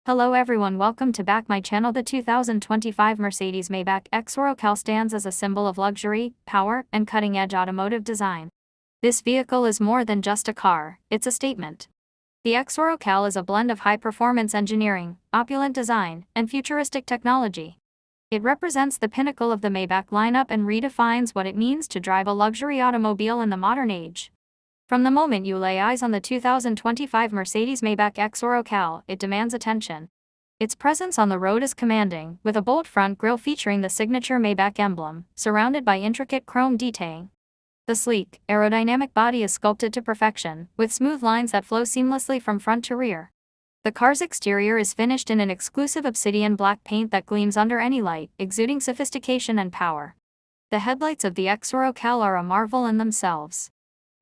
Hello everyone, welcome to back my channel. The 2025 Mercedes-Maybach X-Cal stands as a symbol of luxury, power, and cutting-edge automotive design. This vehicle is more than just a car, it's a statement. The X-Cal is a blend of high-performance engineering, opulent design, and futuristic technology. It represents the pinnacle of the Maybach lineup and redefines what it means to drive a luxury automobile in the modern age. From the moment you lay eyes on the 2025 Mercedes-Maybach X-Cal, it demands attention. Its presence on the road is commanding, with a bold front grille featuring the signature Maybach emblem, surrounded by intricate chrome detailing. The sleek, aerodynamic body is sculpted to perfection, with smooth lines that flow seamlessly from front to rear. The car's exterior is finished in an exclusive obsidian black paint that gleams under any light, exuding sophistication and power. The headlights of the X-Cal are a marvel in themselves.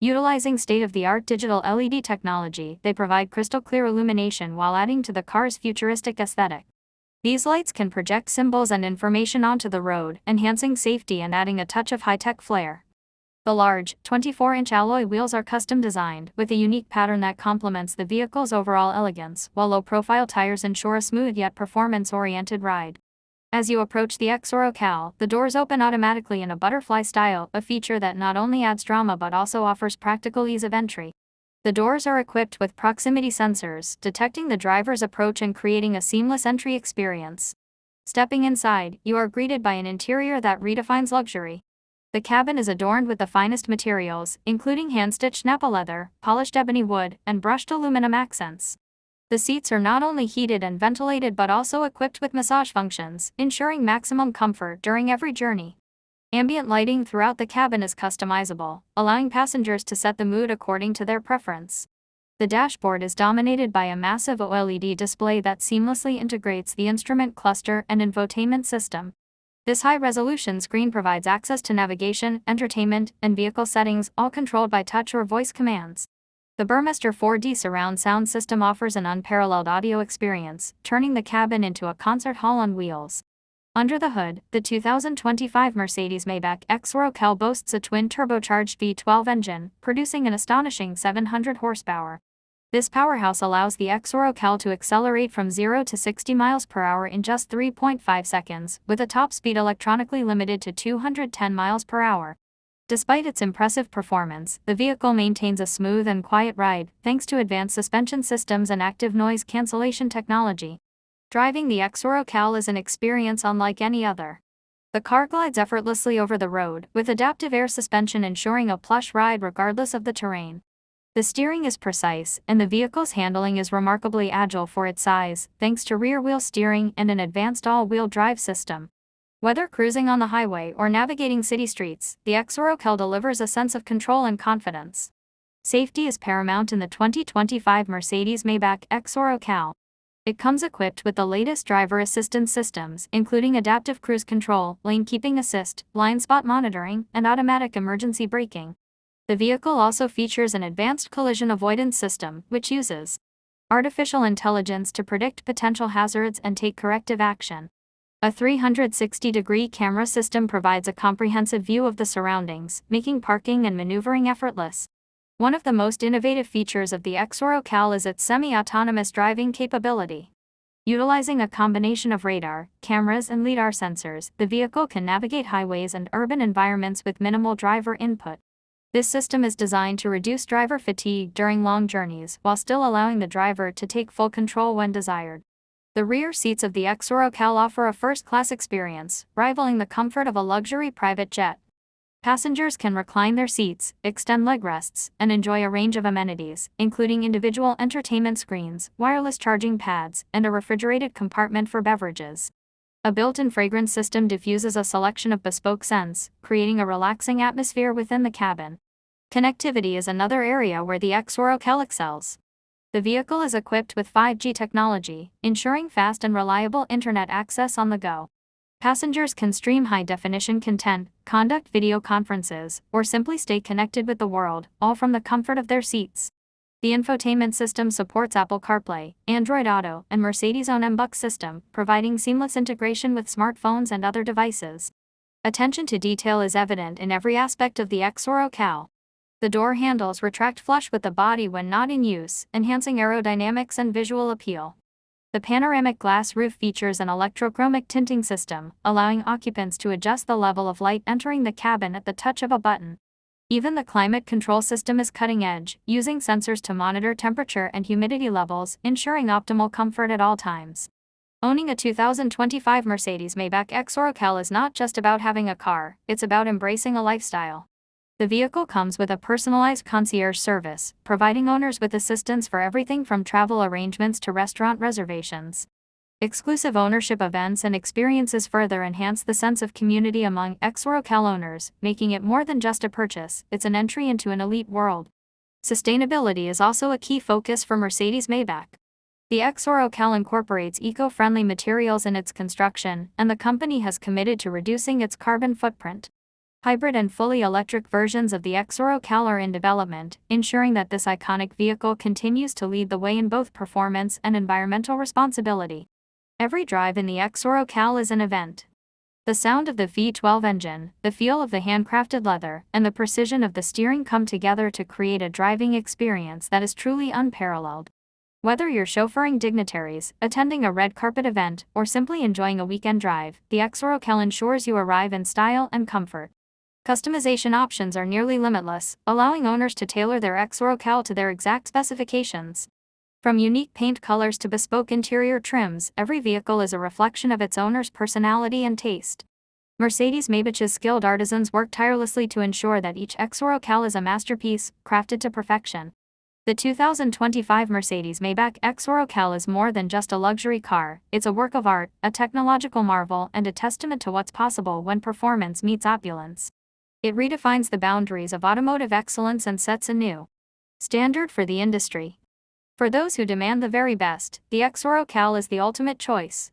Utilizing state-of-the-art digital LED technology, they provide crystal-clear illumination while adding to the car's futuristic aesthetic. These lights can project symbols and information onto the road, enhancing safety and adding a touch of high-tech flair. The large, 24-inch alloy wheels are custom-designed, with a unique pattern that complements the vehicle's overall elegance, while low-profile tires ensure a smooth yet performance-oriented ride. As you approach the X-Cal, the doors open automatically in a butterfly style, a feature that not only adds drama but also offers practical ease of entry. The doors are equipped with proximity sensors, detecting the driver's approach and creating a seamless entry experience. Stepping inside, you are greeted by an interior that redefines luxury. The cabin is adorned with the finest materials, including hand-stitched Napa leather, polished ebony wood, and brushed aluminum accents. The seats are not only heated and ventilated but also equipped with massage functions, ensuring maximum comfort during every journey. Ambient lighting throughout the cabin is customizable, allowing passengers to set the mood according to their preference. The dashboard is dominated by a massive OLED display that seamlessly integrates the instrument cluster and infotainment system. This high-resolution screen provides access to navigation, entertainment, and vehicle settings, all controlled by touch or voice commands. The Burmester 4D surround sound system offers an unparalleled audio experience, turning the cabin into a concert hall on wheels. Under the hood, the 2025 Mercedes-Maybach X-Cal boasts a twin-turbocharged V12 engine, producing an astonishing 700 horsepower. This powerhouse allows the X-Cal to accelerate from 0 to 60 miles per hour in just 3.5 seconds, with a top speed electronically limited to 210 miles per hour. Despite its impressive performance, the vehicle maintains a smooth and quiet ride, thanks to advanced suspension systems and active noise cancellation technology. Driving the X-Cal is an experience unlike any other. The car glides effortlessly over the road, with adaptive air suspension ensuring a plush ride regardless of the terrain. The steering is precise, and the vehicle's handling is remarkably agile for its size, thanks to rear-wheel steering and an advanced all-wheel drive system. Whether cruising on the highway or navigating city streets, the X-Cal delivers a sense of control and confidence. Safety is paramount in the 2025 Mercedes-Maybach X-Cal. It comes equipped with the latest driver assistance systems, including adaptive cruise control, lane keeping assist, blind spot monitoring, and automatic emergency braking. The vehicle also features an advanced collision avoidance system, which uses artificial intelligence to predict potential hazards and take corrective action. A 360-degree camera system provides a comprehensive view of the surroundings, making parking and maneuvering effortless. One of the most innovative features of the X-Cal is its semi-autonomous driving capability. Utilizing a combination of radar, cameras, and LiDAR sensors, the vehicle can navigate highways and urban environments with minimal driver input. This system is designed to reduce driver fatigue during long journeys, while still allowing the driver to take full control when desired. The rear seats of the X-Cal offer a first-class experience, rivaling the comfort of a luxury private jet. Passengers can recline their seats, extend leg rests, and enjoy a range of amenities, including individual entertainment screens, wireless charging pads, and a refrigerated compartment for beverages. A built-in fragrance system diffuses a selection of bespoke scents, creating a relaxing atmosphere within the cabin. Connectivity is another area where the X-Cal excels. The vehicle is equipped with 5G technology, ensuring fast and reliable internet access on the go. Passengers can stream high-definition content, conduct video conferences, or simply stay connected with the world, all from the comfort of their seats. The infotainment system supports Apple CarPlay, Android Auto, and Mercedes' own MBUX system, providing seamless integration with smartphones and other devices. Attention to detail is evident in every aspect of the X-Cal. The door handles retract flush with the body when not in use, enhancing aerodynamics and visual appeal. The panoramic glass roof features an electrochromic tinting system, allowing occupants to adjust the level of light entering the cabin at the touch of a button. Even the climate control system is cutting edge, using sensors to monitor temperature and humidity levels, ensuring optimal comfort at all times. Owning a 2025 Mercedes-Maybach X Oracle is not just about having a car, it's about embracing a lifestyle. The vehicle comes with a personalized concierge service, providing owners with assistance for everything from travel arrangements to restaurant reservations. Exclusive ownership events and experiences further enhance the sense of community among X Oracle owners, making it more than just a purchase, it's an entry into an elite world. Sustainability is also a key focus for Mercedes-Maybach. The X Oracle incorporates eco-friendly materials in its construction, and the company has committed to reducing its carbon footprint. Hybrid and fully electric versions of the X Oracle are in development, ensuring that this iconic vehicle continues to lead the way in both performance and environmental responsibility. Every drive in the X Oracle is an event. The sound of the V12 engine, the feel of the handcrafted leather, and the precision of the steering come together to create a driving experience that is truly unparalleled. Whether you're chauffeuring dignitaries, attending a red carpet event, or simply enjoying a weekend drive, the X Oracle ensures you arrive in style and comfort. Customization options are nearly limitless, allowing owners to tailor their X Oracle to their exact specifications. From unique paint colors to bespoke interior trims, every vehicle is a reflection of its owner's personality and taste. Mercedes-Maybach's skilled artisans work tirelessly to ensure that each X Oracle is a masterpiece, crafted to perfection. The 2025 Mercedes-Maybach X Oracle is more than just a luxury car, it's a work of art, a technological marvel, and a testament to what's possible when performance meets opulence. It redefines the boundaries of automotive excellence and sets a new standard for the industry. For those who demand the very best, the X Oracle is the ultimate choice.